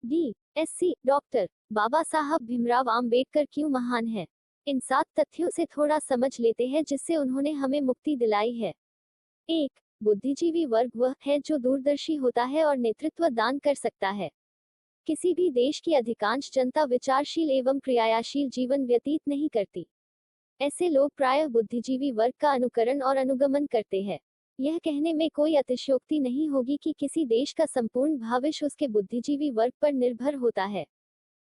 DSC doctor बाबा साहब भीमराव आम्बेडकर क्यों महान है? इन 7 तथ्यों से थोड़ा समझ लेते हैं जिससे उन्होंने हमें मुक्ति दिलाई है। 1. बुद्धिजीवी वर्ग वह है जो दूरदर्शी होता है और नेतृत्व दान कर सकता है। किसी भी देश की अधिकांश जनता विचारशील एवं क्रियाशील जीवन व्यतीत नहीं करती। ऐसे लोग प्रायः बुद्धिजीवी वर्ग का अनुकरण और अनुगमन करते हैं। यह कहने में कोई अतिशयोक्ति नहीं होगी कि किसी देश का संपूर्ण भविष्य उसके बुद्धिजीवी वर्ग पर निर्भर होता है।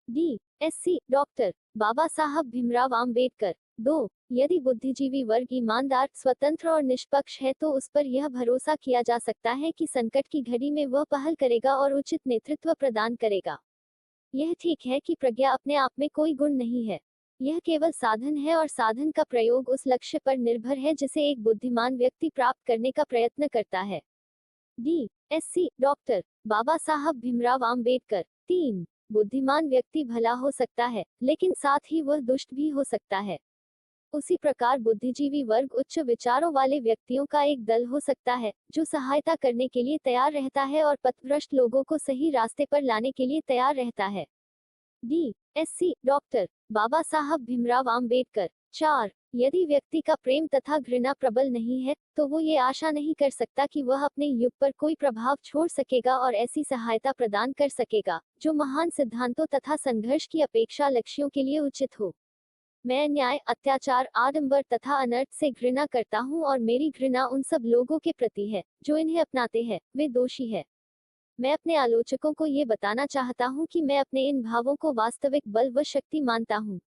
DSC डॉक्टर बाबा साहब भीमराव आम्बेडकर। 2. यदि बुद्धिजीवी वर्ग ईमानदार, स्वतंत्र और निष्पक्ष है तो उस पर यह भरोसा किया जा सकता है कि संकट की घड़ी में वह पहल करेगा और उचित नेतृत्व प्रदान करेगा। यह ठीक है कि प्रज्ञा अपने आप में कोई गुण नहीं है। यह केवल साधन है और साधन का प्रयोग उस लक्ष्य पर निर्भर है जिसे एक बुद्धिमान व्यक्ति प्राप्त करने का प्रयत्न करता है। DSC डॉक्टर बाबा साहब भीमराव आम्बेडकर। 3. बुद्धिमान व्यक्ति भला हो सकता है, लेकिन साथ ही वह दुष्ट भी हो सकता है। उसी प्रकार बुद्धिजीवी वर्ग उच्च विचारों वाले व्यक्तियों का एक दल हो सकता है, जो सहायता करने के लिए तैयार रहता है और पथभ्रष्ट लोगों को सही रास्ते पर लाने के लिए तैयार रहता है। DSC डॉक्टर बाबा साहब भीमराव आम्बेडकर। 4. यदि व्यक्ति का प्रेम तथा घृणा प्रबल नहीं है, तो वो ये आशा नहीं कर सकता कि वह अपने युग पर कोई प्रभाव छोड़ सकेगा और ऐसी सहायता प्रदान कर सकेगा, जो महान सिद्धांतों तथा संघर्ष की अपेक्षा लक्ष्यों के लिए उचित हो। मैं अन्याय, अत्याचार, आडंबर तथा अनर्थ से घृणा करता हूँ और मेरी घृणा उन सब लोगों के प्रति है, जो इन्हें अपनाते हैं, वे दोषी है। मैं अपने आलोचकों को ये बताना चाहता हूँ कि मैं अपने इन भावों को वास्तविक बल व शक्ति मानता हूँ।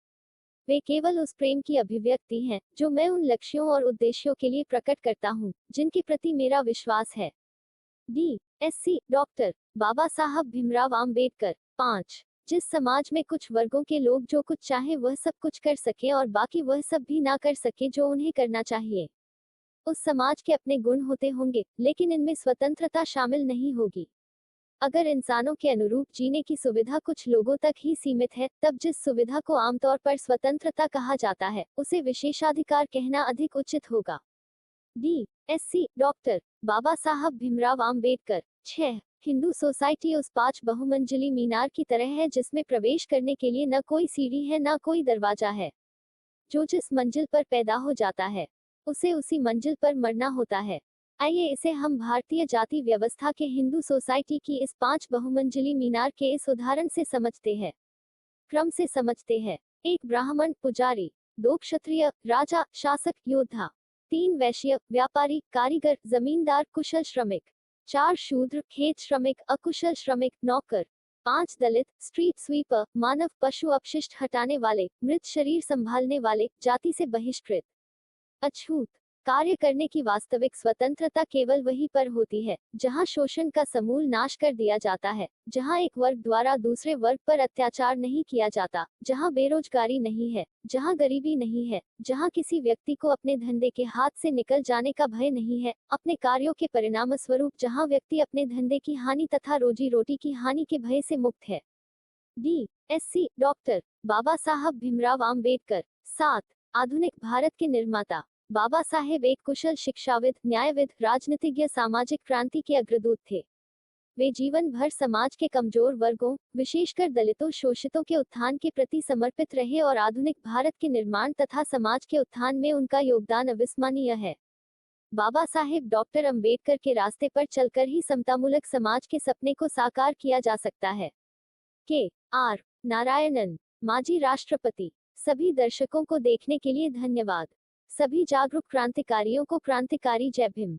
वे केवल उस प्रेम की अभिव्यक्ति हैं, जो मैं उन लक्ष्यों और उद्देश्यों के लिए प्रकट करता हूँ, जिनके प्रति मेरा विश्वास है। DSC डॉक्टर बाबा साहब भीमराव आम्बेडकर। 5. जिस समाज में कुछ वर्गों के लोग जो कुछ चाहे वह सब कुछ कर सके और बाकी वह सब भी ना कर सके जो उन्हें करना चाहिए, उस समाज के अपने गुण होते होंगे, लेकिन इनमें स्वतंत्रता शामिल नहीं होगी। अगर इंसानों के अनुरूप जीने की सुविधा कुछ लोगों तक ही सीमित है, तब जिस सुविधा को आमतौर पर स्वतंत्रता कहा जाता है, उसे विशेषाधिकार कहना अधिक उचित होगा। DSC डॉक्टर बाबा साहब भीमराव आम्बेडकर। 6. हिंदू सोसाइटी उस 5 बहुमंजिली मीनार की तरह है जिसमें प्रवेश करने के लिए न कोई सीढ़ी है न कोई दरवाजा है। जो जिस मंजिल पर पैदा हो जाता है, उसे उसी मंजिल पर मरना होता है। आइए इसे हम भारतीय जाति व्यवस्था के हिंदू सोसाइटी की इस 5 बहुमंजिली मीनार के इस उदाहरण से समझते हैं। क्रम से समझते हैं। 1 ब्राह्मण पुजारी, 2 क्षत्रिय राजा शासक योद्धा, 3 वैश्य व्यापारी कारीगर जमींदार कुशल श्रमिक, 4 शूद्र खेत श्रमिक अकुशल श्रमिक नौकर, 5 दलित स्ट्रीट स्वीपर मानव पशु अपशिष्ट हटाने वाले मृत शरीर संभालने वाले जाति से बहिष्कृत। अछूत कार्य करने की वास्तविक स्वतंत्रता केवल वहीं पर होती है जहां शोषण का समूल नाश कर दिया जाता है, जहां एक वर्ग द्वारा दूसरे वर्ग पर अत्याचार नहीं किया जाता, जहां बेरोजगारी नहीं है, जहां गरीबी नहीं है, जहां किसी व्यक्ति को अपने धंधे के हाथ से निकल जाने का भय नहीं है, अपने कार्यों के परिणाम स्वरूप जहां व्यक्ति अपने धंधे की हानि तथा रोजी रोटी की हानि के भय से मुक्त है। DSC डॉक्टर बाबा साहब भीमराव आम्बेडकर। 7. आधुनिक भारत के निर्माता बाबा साहेब एक कुशल शिक्षाविद, न्यायविद, राजनीतिज्ञ, सामाजिक क्रांति के अग्रदूत थे। वे जीवन भर समाज के कमजोर वर्गों, विशेषकर दलितों, शोषितों के उत्थान के प्रति समर्पित रहे और आधुनिक भारत के निर्माण तथा समाज के उत्थान में उनका योगदान अविस्मरणीय है। बाबा साहेब डॉक्टर अंबेडकर के रास्ते पर चलकर ही समतामूलक समाज के सपने को साकार किया जा सकता है। KR नारायणन, माजी राष्ट्रपति। सभी दर्शकों को देखने के लिए धन्यवाद। सभी जागरूक क्रांतिकारियों को क्रांतिकारी जय भीम।